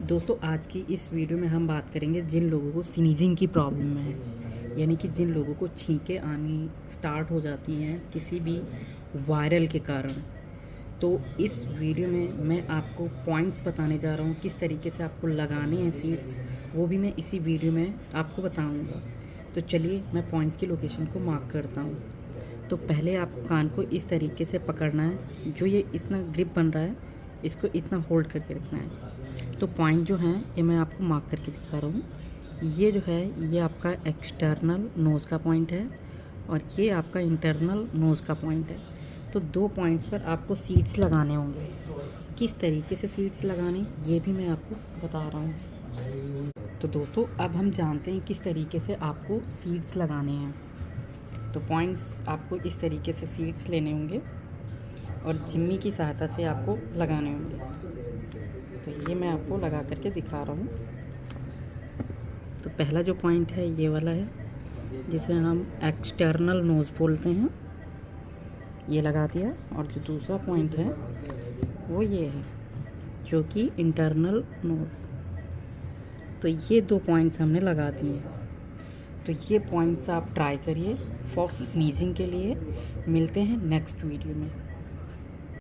दोस्तों आज की इस वीडियो में हम बात करेंगे जिन लोगों को स्नीजिंग की प्रॉब्लम है, यानी कि जिन लोगों को छींकें आनी स्टार्ट हो जाती हैं किसी भी वायरल के कारण। तो इस वीडियो में मैं आपको पॉइंट्स बताने जा रहा हूँ, किस तरीके से आपको लगाने हैं सीड्स, वो भी मैं इसी वीडियो में आपको बताऊँगा। तो चलिए मैं पॉइंट्स की लोकेशन को मार्क करता हूँ। तो पहले आपको कान को इस तरीके से पकड़ना है, जो ये इतना ग्रिप बन रहा है इसको इतना होल्ड करके रखना है। तो पॉइंट जो हैं ये मैं आपको मार्क करके दिखा रहा हूँ। ये जो है ये आपका एक्सटर्नल नोज़ का पॉइंट है और ये आपका इंटरनल नोज़ का पॉइंट है। तो दो पॉइंट्स पर आपको सीड्स लगाने होंगे। किस तरीके से सीड्स लगाने ये भी मैं आपको बता रहा हूँ। तो दोस्तों अब हम जानते हैं किस तरीके से आपको सीड्स लगाने हैं। तो पॉइंट्स आपको इस तरीके से सीड्स लेने होंगे और जिम्मी की सहायता से आपको लगाने होंगे। तो ये मैं आपको लगा करके दिखा रहा हूँ। तो पहला जो पॉइंट है ये वाला है, जिसे हम एक्सटर्नल नोज़ बोलते हैं, ये लगा दिया। और जो दूसरा पॉइंट है वो ये है, जो कि इंटरनल नोज़। तो ये दो पॉइंट्स हमने लगा दिए। तो ये पॉइंट्स आप ट्राई करिए फॉर स्नीजिंग के लिए। मिलते हैं नेक्स्ट वीडियो में।